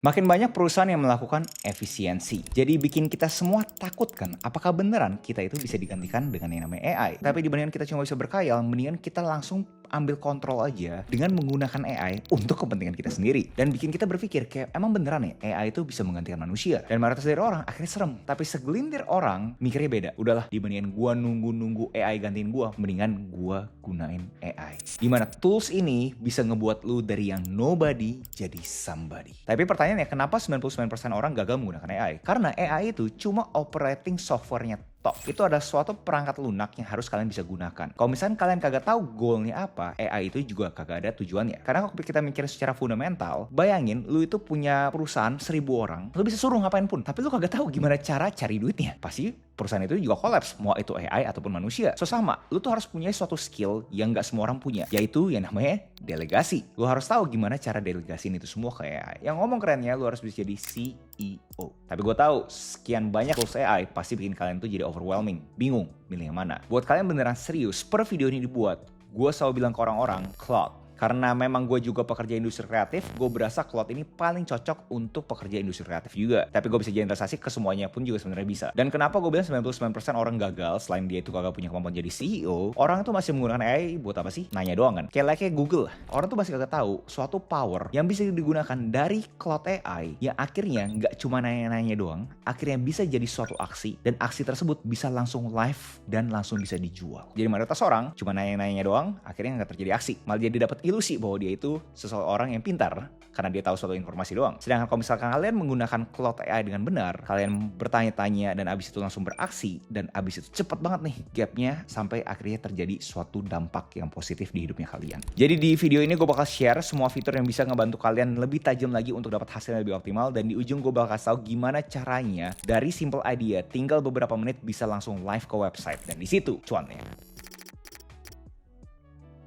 Makin banyak perusahaan yang melakukan efisiensi. Jadi bikin kita semua takut kan, apakah beneran kita itu bisa digantikan dengan yang namanya AI? Tapi dibandingkan kita cuma bisa berkhayal, mendingan kita langsung ambil kontrol aja dengan menggunakan AI untuk kepentingan kita sendiri. Dan bikin kita berpikir kayak emang beneran nih AI itu bisa menggantikan manusia. Dan mayoritas dari orang akhirnya serem. Tapi segelintir orang mikirnya beda. Udahlah, dibandingkan gua nunggu-nunggu AI gantiin gua, mendingan gua gunain AI. Dimana tools ini bisa ngebuat lu dari yang nobody jadi somebody. Tapi pertanyaannya, kenapa 99% orang gagal menggunakan AI? Karena AI itu cuma operating software-nya tok. Itu ada suatu perangkat lunak yang harus kalian bisa gunakan. Kalau misalnya kalian kagak tahu goalnya apa, AI itu juga kagak ada tujuannya. Karena kalau kita mikir secara fundamental, bayangin lu itu punya perusahaan 1000 orang, lu bisa suruh ngapain pun, tapi lu kagak tahu gimana cara cari duitnya. Pasti perusahaan itu juga kolaps, mau itu AI ataupun manusia. So sama, lu tuh harus punya suatu skill yang gak semua orang punya, yaitu yang namanya delegasi. Lu harus tahu gimana cara delegasiin itu semua ke AI. Yang ngomong kerennya, lu harus bisa jadi CEO. Tapi gue tahu sekian banyak tools AI pasti bikin kalian tuh jadi overwhelming, bingung milih yang mana. Buat kalian beneran serius, per video ini dibuat, gue selalu bilang ke orang-orang, Claude. Karena memang gue juga pekerja industri kreatif, gue berasa Claude ini paling cocok untuk pekerja industri kreatif juga. Tapi gue bisa generalisasi ke semuanya pun juga sebenarnya bisa. Dan kenapa gue bilang 99% orang gagal selain dia itu kagak punya kemampuan jadi CEO, orang tuh masih menggunakan AI buat apa sih? Nanya doang kan? Kayak Google. Orang tuh masih kagak tahu suatu power yang bisa digunakan dari Claude AI yang akhirnya nggak cuma nanya-nanya doang, akhirnya bisa jadi suatu aksi, dan aksi tersebut bisa langsung live dan langsung bisa dijual. Jadi mayoritas orang cuma nanya-nanya doang, akhirnya nggak terjadi aksi, malah jadi dapat ilusi bahwa dia itu seseorang yang pintar karena dia tahu suatu informasi doang. Sedangkan kalau misalkan kalian menggunakan Claude AI dengan benar, kalian bertanya-tanya dan abis itu langsung beraksi, dan abis itu cepet banget nih gapnya sampai akhirnya terjadi suatu dampak yang positif di hidupnya kalian. Jadi di video ini gue bakal share semua fitur yang bisa ngebantu kalian lebih tajam lagi untuk dapat hasil yang lebih optimal, dan di ujung gue bakal kasih tahu gimana caranya dari simple idea tinggal beberapa menit bisa langsung live ke website, dan di situ cuannya.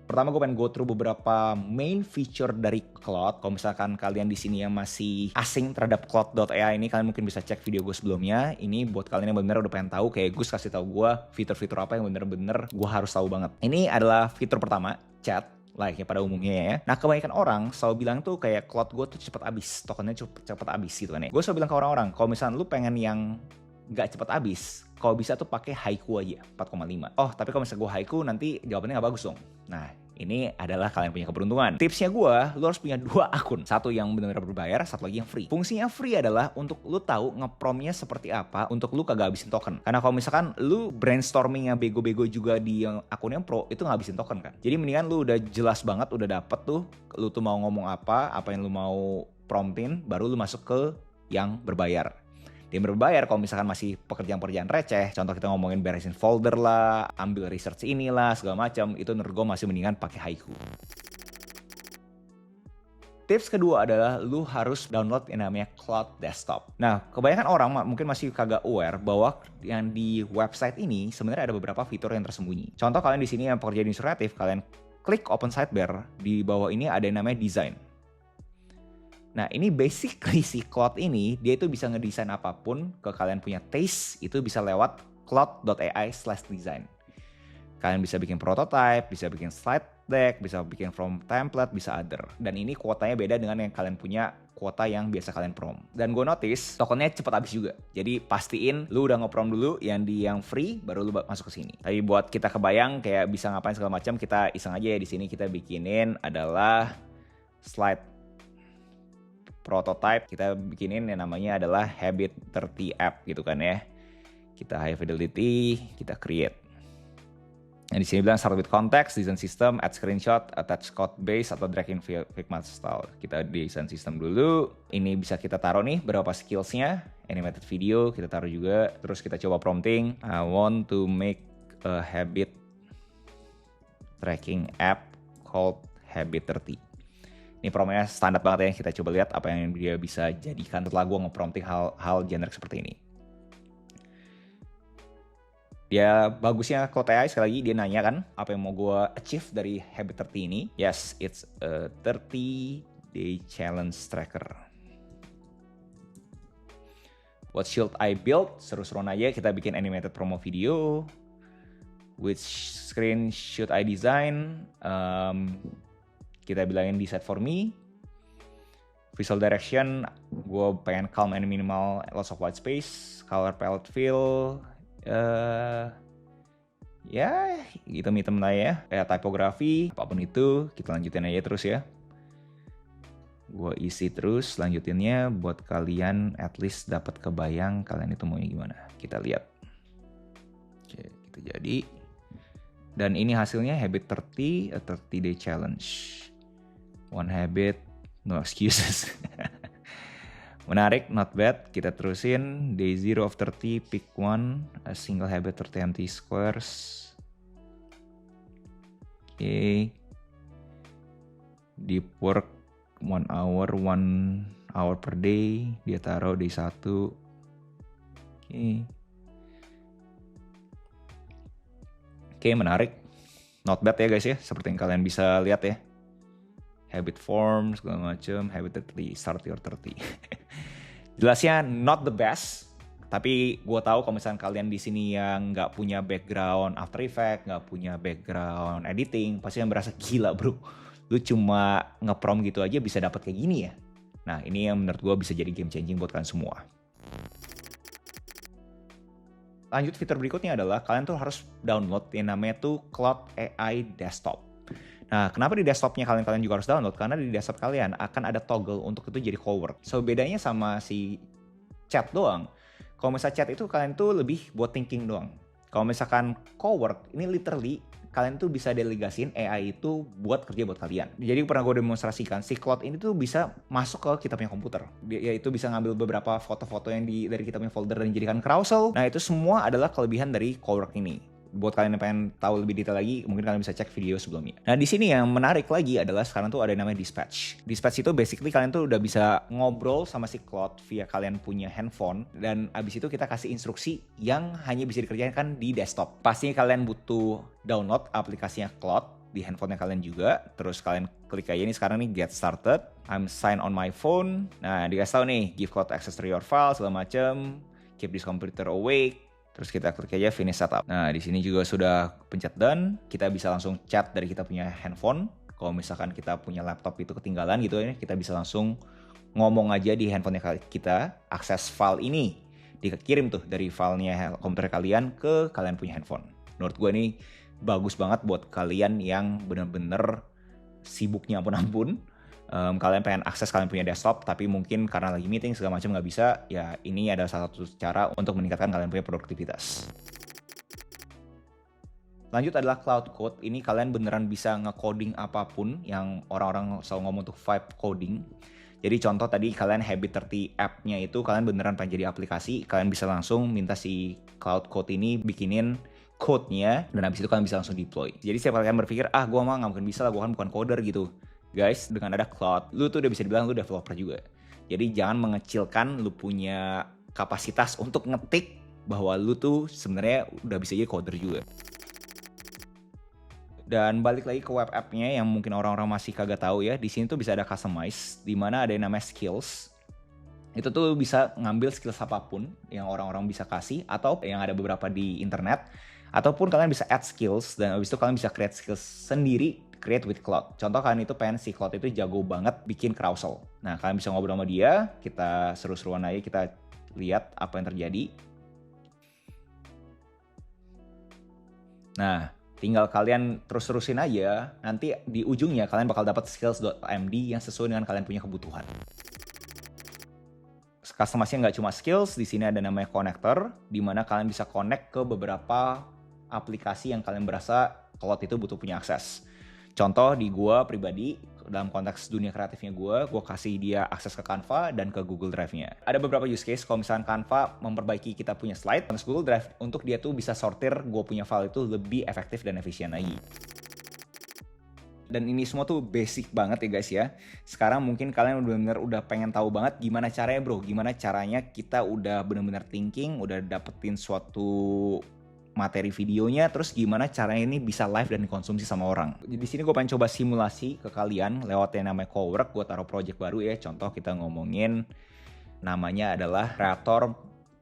Pertama gue pengen go through beberapa main feature dari Claude. Kalau misalkan kalian di sini yang masih asing terhadap Claude.ai ini, kalian mungkin bisa cek video gue sebelumnya. Ini buat kalian yang benar-benar udah pengen tahu, kayak Gus kasih tahu gue fitur-fitur apa yang bener-bener gue harus tahu banget. Ini adalah fitur pertama, chat. Like-nya pada umumnya ya. Nah, kebanyakan orang selalu bilang tuh kayak Claude gue tuh cepet habis, tokennya cepet habis gitu kan ya. Gue selalu bilang ke orang-orang, kalau misalnya lu pengen yang nggak cepet habis, kalau bisa tuh pakai Haiku aja 4,5. Oh, tapi kalau misalnya gue Haiku nanti jawabannya nggak bagus dong. Nah, ini adalah kalian punya keberuntungan. Tipsnya gue, lu harus punya 2 akun. Satu yang benar-benar berbayar, satu lagi yang free. Fungsinya free adalah untuk lu tahu ngepromnya seperti apa untuk lu kagak habisin token. Karena kalau misalkan lu brainstormingnya bego-bego juga di yang akun yang pro, itu nggak habisin token kan. Jadi mendingan lu udah jelas banget, udah dapet tuh lu tuh mau ngomong apa yang lu mau promptin, baru lu masuk ke yang berbayar. Yang berbayar kalau misalkan masih pekerjaan-pekerjaan receh, contoh kita ngomongin beresin folder lah, ambil research inilah, segala macam, itu menurut gue masih mendingan pakai Haiku. Tips kedua adalah lu harus download yang namanya Claude Desktop. Nah, kebanyakan orang mungkin masih kagak aware bahwa yang di website ini sebenarnya ada beberapa fitur yang tersembunyi. Contoh kalian di sini yang pekerja industri kreatif, kalian klik open sidebar, di bawah ini ada yang namanya design. Nah, ini basically si Claude ini, dia itu bisa ngedesain apapun ke kalian punya taste, itu bisa lewat claude.ai/design. Kalian bisa bikin prototype, bisa bikin slide deck, bisa bikin from template, bisa other. Dan ini kuotanya beda dengan yang kalian punya kuota yang biasa kalian prom. Dan gue notice tokennya cepet habis juga. Jadi pastiin lu udah nge-prom dulu yang free, baru lu masuk ke sini. Tapi buat kita kebayang kayak bisa ngapain segala macam, kita iseng aja ya di sini, kita bikinin adalah slide prototype, kita bikinin yang namanya adalah Habit 30 app gitu kan ya. Kita high fidelity, kita create. Nah, di sini bilang start with context, design system, add screenshot, attach code base atau drag in Figma style. Kita design system dulu. Ini bisa kita taruh nih berapa skillsnya. Animated video kita taruh juga. Terus kita coba prompting. I want to make a habit tracking app called Habit 30. Ini promptnya standar banget ya, kita coba lihat apa yang dia bisa jadikan setelah gue nge-prompting hal generik seperti ini. Dia bagusnya Claude AI, sekali lagi dia nanya kan, apa yang mau gue achieve dari Habit 30 ini. Yes, it's a 30-day challenge tracker. What should I build? Seru-seruan aja, kita bikin animated promo video. Which screen should I design? Kita bilangin decide for me. Visual direction, Gue pengen calm and minimal, lots of white space, color palette fill, ya item-item lah ya, kayak typography, apapun itu kita lanjutin aja terus ya. Gue isi terus lanjutinnya buat kalian at least dapat kebayang kalian itu maunya gimana. Kita lihat. Oke, itu jadi. Dan ini hasilnya habit 30, a 30-day challenge. One habit, no excuses. Menarik, not bad. Kita terusin. Day 0 of 30, pick one, a single habit 30 empty squares. Oke. Deep work 1 hour per day. Dia taruh day 1. Oke. Oke, menarik. Not bad ya guys ya, seperti yang kalian bisa lihat ya. Habit form, segala macam, habit 30, start your 30. Jelasnya not the best, tapi gue tahu kalau misalnya kalian di sini yang nggak punya background After Effects, nggak punya background editing, pasti yang berasa gila bro. Lu cuma nge-prom gitu aja bisa dapat kayak gini ya. Nah ini yang menurut gue bisa jadi game changing buat kalian semua. Lanjut, fitur berikutnya adalah kalian tuh harus download yang namanya tuh Claude AI Desktop. Nah, kenapa di desktopnya kalian juga harus download? Karena di desktop kalian akan ada toggle untuk itu jadi cowork. So, bedanya sama si chat doang. Kalau misalnya chat itu kalian tuh lebih buat thinking doang. Kalau misalkan cowork, ini literally kalian tuh bisa delegasiin AI itu buat kerja buat kalian. Jadi pernah gue demonstrasikan, si Claude ini tuh bisa masuk ke kita punya komputer. Dia itu bisa ngambil beberapa foto-foto yang dari kita punya folder dan dijadikan carousel. Nah itu semua adalah kelebihan dari cowork ini. Buat kalian yang pengen tahu lebih detail lagi, mungkin kalian bisa cek video sebelumnya. Nah di sini yang menarik lagi adalah sekarang tuh ada yang namanya dispatch. Dispatch itu basically kalian tuh udah bisa ngobrol sama si Claude via kalian punya handphone, dan abis itu kita kasih instruksi yang hanya bisa dikerjakan di desktop. Pastinya kalian butuh download aplikasinya Claude di handphonenya kalian juga. Terus kalian klik aja nih sekarang nih, get started. I'm sign on my phone. Nah dikasih tahu nih, give Claude access to your file segala macam. Keep this computer awake. Terus kita klik aja finish setup. Nah, di sini juga sudah pencet done. Kita bisa langsung chat dari kita punya handphone. Kalau misalkan kita punya laptop itu ketinggalan gitu ya, kita bisa langsung ngomong aja di handphonenya kita, akses file ini. Dikirim tuh dari filenya komputer kalian ke kalian punya handphone. Menurut gue ini bagus banget buat kalian yang bener-bener sibuknya ampun-ampun. Kalian pengen akses kalian punya desktop, tapi mungkin karena lagi meeting segala macam nggak bisa, ya ini adalah salah satu cara untuk meningkatkan kalian punya produktivitas. Lanjut adalah Cloud Code. Ini kalian beneran bisa nge-coding apapun yang orang-orang selalu ngomong untuk vibe coding. Jadi contoh tadi kalian Habit 30 app-nya itu kalian beneran pengen jadi aplikasi, kalian bisa langsung minta si Cloud Code ini bikinin code-nya, dan habis itu kalian bisa langsung deploy. Jadi setiap kalian berpikir, gue mah nggak mungkin bisa lah, gue kan bukan coder gitu. Guys, dengan ada Claude, lu tuh udah bisa dibilang lu developer juga. Jadi jangan mengecilkan lu punya kapasitas untuk ngetik bahwa lu tuh sebenarnya udah bisa jadi coder juga. Dan balik lagi ke web app-nya yang mungkin orang-orang masih kagak tahu ya. Di sini tuh bisa ada customize, di mana ada yang namanya skills. Itu tuh bisa ngambil skills apapun yang orang-orang bisa kasih, atau yang ada beberapa di internet. Ataupun kalian bisa add skills, dan habis itu kalian bisa create skills sendiri, create with Claude. Contoh kalian itu pengen si Claude itu jago banget bikin carousel. Nah kalian bisa ngobrol sama dia, kita seru-seruan aja, kita lihat apa yang terjadi. Nah tinggal kalian terus-terusin aja, nanti di ujungnya kalian bakal dapat skills.md yang sesuai dengan kalian punya kebutuhan. Customize-nya nggak cuma skills, di sini ada namanya connector, di mana kalian bisa connect ke beberapa aplikasi yang kalian berasa Claude itu butuh punya akses. Contoh di gue pribadi, dalam konteks dunia kreatifnya gue kasih dia akses ke Canva dan ke Google Drive-nya. Ada beberapa use case, kalau misalnya Canva memperbaiki kita punya slide, terus Google Drive untuk dia tuh bisa sortir gue punya file itu lebih efektif dan efisien lagi. Dan ini semua tuh basic banget ya guys ya. Sekarang mungkin kalian benar-benar udah pengen tahu banget gimana caranya bro, gimana caranya kita udah benar-benar thinking, udah dapetin suatu materi videonya, terus gimana caranya ini bisa live dan dikonsumsi sama orang. Di sini gue pengen coba simulasi ke kalian lewat yang namanya Cowork. Gue taruh project baru ya. Contoh kita ngomongin namanya adalah Creator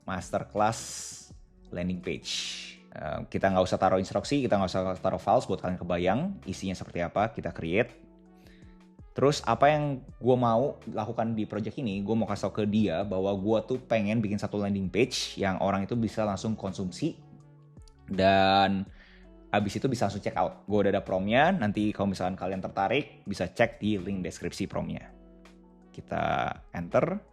Masterclass Landing Page. Kita nggak usah taruh instruksi, kita nggak usah taruh files buat kalian kebayang isinya seperti apa. Kita create. Terus apa yang gue mau lakukan di project ini, gue mau kasih tau ke dia bahwa gue tuh pengen bikin satu landing page yang orang itu bisa langsung konsumsi dan abis itu bisa langsung check out. Gue udah ada promnya, nanti kalau misalkan kalian tertarik bisa cek di link deskripsi promnya. Kita enter.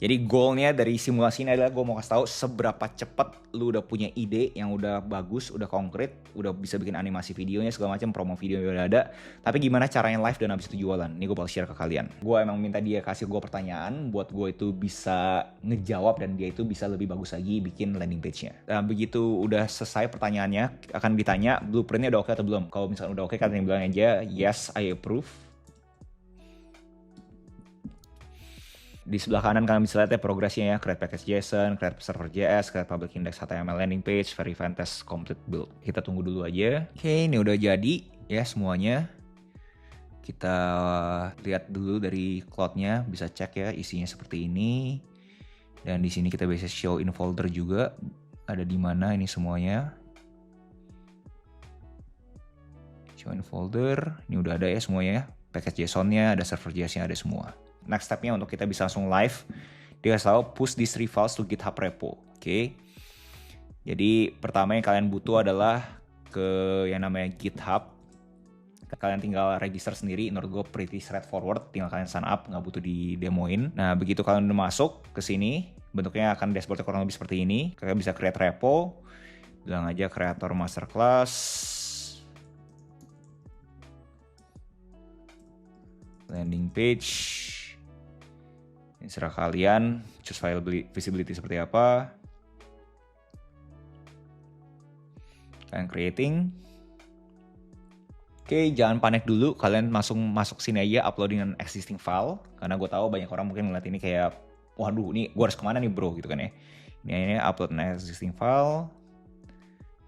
Jadi goalnya dari simulasi ini adalah gue mau kasih tahu seberapa cepat lu udah punya ide yang udah bagus, udah konkret, udah bisa bikin animasi videonya segala macam, promo video udah ada. Tapi gimana caranya live dan abis itu jualan? Ini gue bakal share ke kalian. Gue emang minta dia kasih gue pertanyaan buat gue itu bisa ngejawab dan dia itu bisa lebih bagus lagi bikin landing page-nya. Nah begitu udah selesai pertanyaannya akan ditanya blueprintnya udah oke atau belum. Kalau misalnya udah oke kalian bilang aja yes I approve. Di sebelah kanan kalian bisa lihat ya progresnya ya, create package JSON, create server JS, create public index HTML landing page, verify test complete build. Kita tunggu dulu aja. Oke, ini udah jadi ya semuanya. Kita lihat dulu dari cloud-nya, bisa cek ya isinya seperti ini. Dan di sini kita bisa show in folder juga, ada di mana ini semuanya. Show in folder, ini udah ada ya semuanya ya. Package JSON-nya, ada server JS-nya, ada semua. Next step-nya untuk kita bisa langsung live, dia kasih tahu push these 3 files to GitHub repo. Oke. Jadi pertama yang kalian butuh adalah ke yang namanya GitHub. Kalian tinggal register sendiri, menurut gue pretty straightforward, tinggal kalian sign up, nggak butuh di demoin. Nah begitu kalian udah masuk ke sini, bentuknya akan dashboardnya kurang lebih seperti ini. Kalian bisa create repo, bilang aja creator masterclass, landing page. Ini serah kalian, choose file visibility seperti apa. Kalian creating. Oke, jangan panik dulu, kalian masuk sini aja uploading an existing file. Karena gue tahu banyak orang mungkin ngeliat ini kayak, waduh ini gue harus kemana nih bro gitu kan ya. Ini upload an existing file.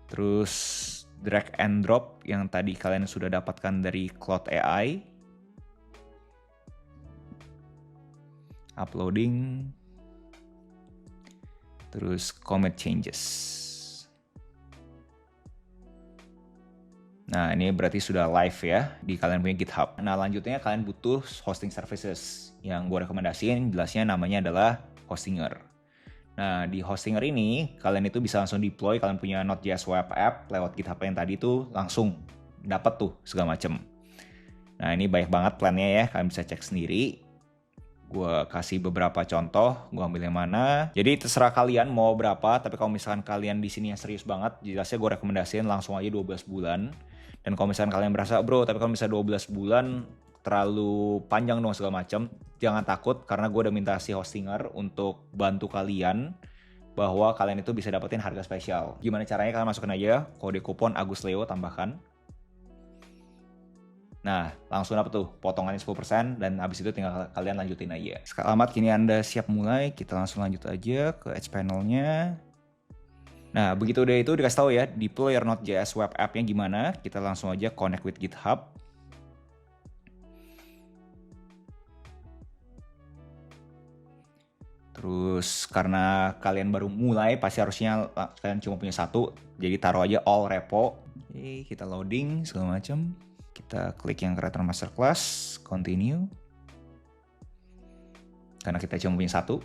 Terus drag and drop yang tadi kalian sudah dapatkan dari Cloud AI. Uploading, terus commit changes. Nah ini berarti sudah live ya di kalian punya GitHub. Nah lanjutnya kalian butuh hosting services. Yang gue rekomendasiin jelasnya namanya adalah Hostinger. Nah di Hostinger ini kalian itu bisa langsung deploy kalian punya Node.js web app lewat GitHub yang tadi tuh langsung dapat tuh segala macem. Nah ini banyak banget plannya ya, kalian bisa cek sendiri. Gue kasih beberapa contoh, gue ambil yang mana. Jadi terserah kalian mau berapa, tapi kalau misalkan kalian di sini yang serius banget, jelasnya gue rekomendasiin langsung aja 12 bulan. Dan kalau misalkan kalian berasa, bro, tapi kalau misalnya 12 bulan terlalu panjang dong segala macam, jangan takut karena gue udah minta si Hostinger untuk bantu kalian bahwa kalian itu bisa dapetin harga spesial. Gimana caranya? Kalian masukin aja kode kupon Agus Leo tambahkan. Nah, langsung dapat tuh potongannya 10% dan habis itu tinggal kalian lanjutin aja. Selamat, kini Anda siap mulai. Kita langsung lanjut aja ke Edge panel-nya. Nah, begitu udah itu dikasih tahu ya, deploy your Node.js web app-nya gimana. Kita langsung aja connect with GitHub. Terus karena kalian baru mulai, pasti harusnya kalian cuma punya satu. Jadi taruh aja all repo. Oke, kita loading segala macam. Kita klik yang Creator Masterclass, continue. Karena kita cuma punya satu.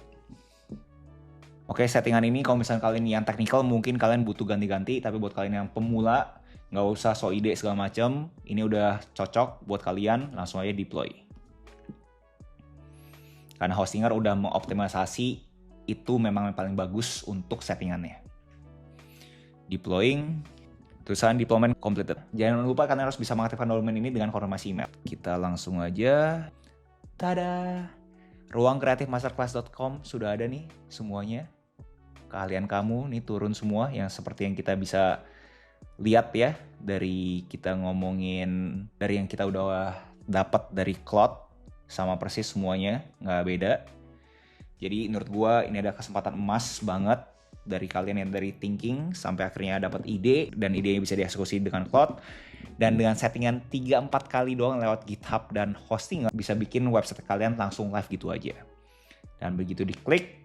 Oke, settingan ini kalau misalnya kalian yang technical mungkin kalian butuh ganti-ganti. Tapi buat kalian yang pemula, nggak usah so ide segala macam. Ini udah cocok buat kalian, langsung aja deploy. Karena Hostinger udah mengoptimalisasi itu memang yang paling bagus untuk settingannya. Deploying. Tulisan deployment completed. Jangan lupa kalian harus bisa mengaktifkan domain ini dengan konfirmasi email. Kita langsung aja. Tada! Ruangkreatifmasterclass.com sudah ada nih semuanya. Keahlian kamu nih turun semua yang seperti yang kita bisa lihat ya. Dari kita ngomongin, dari yang kita udah dapat dari cloud sama persis semuanya, nggak beda. Jadi menurut gua ini ada kesempatan emas banget dari kalian yang dari thinking sampai akhirnya dapat ide dan idenya bisa dieksekusi dengan cloud, dan dengan settingan 3-4 kali doang lewat GitHub dan hosting bisa bikin website kalian langsung live gitu aja. Dan begitu diklik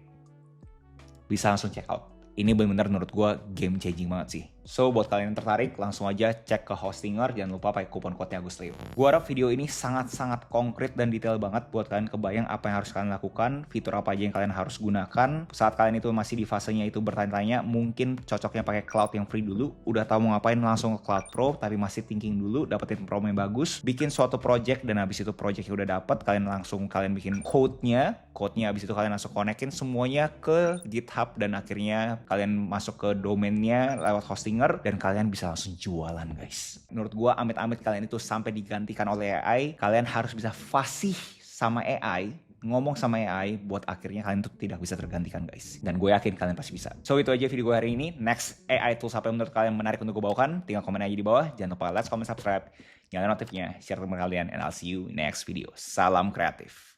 bisa langsung check out. Ini benar-benar menurut gue game changing banget sih. So, buat kalian yang tertarik, langsung aja cek ke Hostinger, jangan lupa pakai kupon kodenya Agustrio. Gua harap video ini sangat-sangat konkret dan detail banget buat kalian kebayang apa yang harus kalian lakukan, fitur apa aja yang kalian harus gunakan. Saat kalian itu masih di fasenya itu bertanya-tanya, mungkin cocoknya pakai cloud yang free dulu, udah tahu mau ngapain langsung ke Cloud Pro, tapi masih thinking dulu, dapetin promo yang bagus, bikin suatu project, dan habis itu projectnya udah dapet, kalian bikin code-nya habis itu kalian langsung konekin semuanya ke GitHub, dan akhirnya kalian masuk ke domainnya lewat Hostinger, dan kalian bisa langsung jualan, guys. Menurut gua amit-amit kalian itu sampai digantikan oleh AI, kalian harus bisa fasih sama AI, ngomong sama AI buat akhirnya kalian tuh tidak bisa tergantikan, guys. Dan gue yakin kalian pasti bisa. So, itu aja video gue hari ini. Next AI tools apa yang menurut kalian menarik untuk gue bawakan? Tinggal komen aja di bawah. Jangan lupa like, comment, subscribe, nyalain notifnya, share ke teman kalian, and I'll see you next video. Salam kreatif.